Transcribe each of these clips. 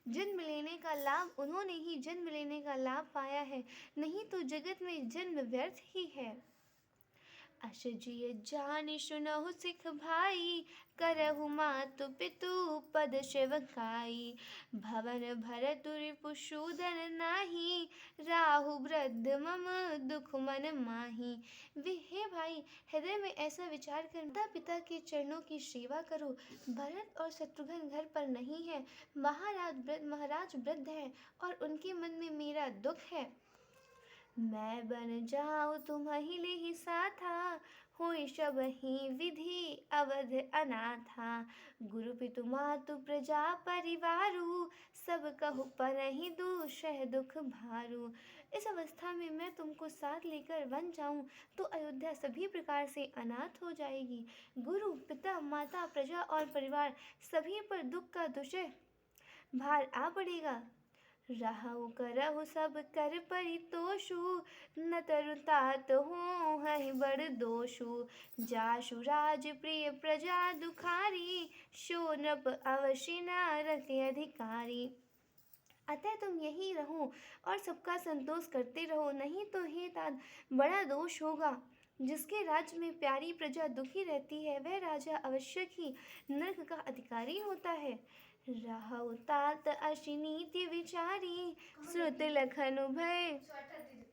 जन्म लेने का लाभ उन्होंने ही जन्म लेने का लाभ पाया है, नहीं तो जगत में जन्म व्यर्थ ही है। अस जिय जानि सुनहु सिख भाई, करहु मातु पितु पद सेवकाई। भवन भरतु रिपुसूदन नाही, राहु वृद्ध मम दुख मन माही। वे हे भाई, हृदय में ऐसा विचार कर माता पिता के चरणों की सेवा करो। भरत और शत्रुघ्न घर पर नहीं है, महाराज वृद्ध है और उनके मन में मेरा दुख है। मैं बन जाऊं तुम्हि लेहि साथा, होई सबहि विधि अवध अनाथा। गुरु पितु मातु प्रजा परिवारु, सब कहु परहि दूषह दुख भारू। इस अवस्था में मैं तुमको साथ लेकर वन जाऊं तो अयोध्या सभी प्रकार से अनाथ हो जाएगी। गुरु पिता माता प्रजा और परिवार सभी पर दुख का दुषह भार आ पड़ेगा। रहु करहु सब कर परितोषु, न तरु तात होहहि बड़ दोषु। जासु राज प्रिय प्रजा दुखारी, सो नृप अवश्य न रखे अधिकारी। अतः तुम यहीं रहो और सबका संतोष करते रहो, नहीं तो हे तात बड़ा दोष होगा। जिसके राज्य में प्यारी प्रजा दुखी रहती है, वह राजा आवश्यक ही नरक का अधिकारी होता है। रहु तात असी नीति विचारी, श्रुत लखनु भय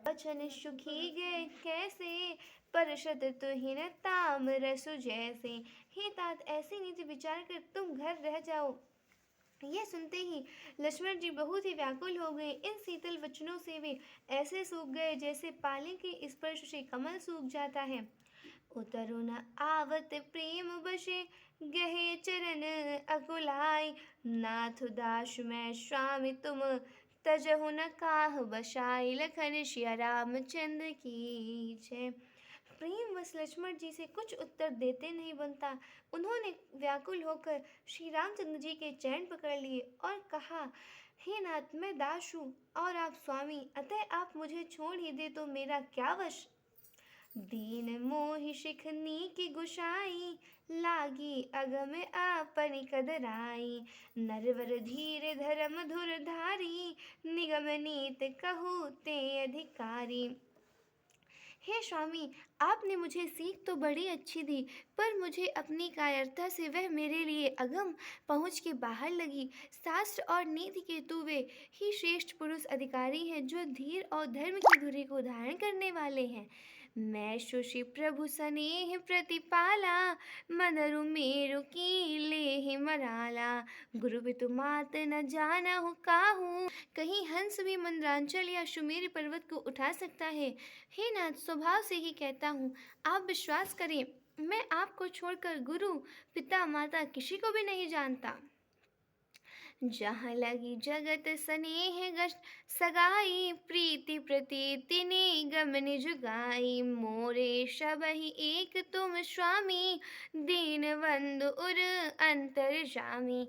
बचन सुखी गए कैसे। परषद तुहिन ताम रसु जैसे। हे तात, ऐसी नीति विचार कर तुम घर रह जाओ। यह सुनते ही लक्ष्मण जी बहुत ही व्याकुल हो गए। इन शीतल वचनों से वे ऐसे सूख गए जैसे पाले के स्पर्श से कमल सूख जाता है। उतरु न आवत प्रेम बशे, गहे चरण अकुलाई। नाथ दास मैं स्वामी तुम, तजहु न काह बसाई। लखन सिया रामचंद्र की जय। प्रेमवश लक्ष्मण जी से कुछ उत्तर देते नहीं बनता। उन्होंने व्याकुल होकर श्री रामचंद्र जी के चरण पकड़ लिए और कहा, हे नाथ, मैं दास हूँ और आप स्वामी, अतः आप मुझे छोड़ ही दे तो मेरा क्या वश। दीन मोहि शिखनी की गुसाई, लागी अगम आपनि कदराई। नरवर धीर धर्म धुर धारी, निगम नीत कहु ते अधिकारी। हे स्वामी, आपने मुझे सीख तो बड़ी अच्छी दी, पर मुझे अपनी कायरता से वह मेरे लिए अगम पहुँच के बाहर लगी। शास्त्र और नीति के तो वे ही श्रेष्ठ पुरुष अधिकारी हैं जो धीर और धर्म की धुरी को धारण करने वाले हैं। मैं सुषि प्रभु स्नेह प्रतिपाला, मदरु मेरु की लेहि मराला। गुरु पितु मात न जानहु काहू, कहीं हंस भी मंदरांचल या सुमेरु पर्वत को उठा सकता है। हे नाथ, स्वभाव से ही कहता हूँ, आप विश्वास करें, मैं आपको छोड़कर गुरु पिता माता किसी को भी नहीं जानता। जहाँ लगी जगत स्नेह गश्त सगाई, प्रीति प्रतीति निगम निज गाई। मोरे सबहि एक तुम स्वामी, दीन बंधु उर अंतरजामी।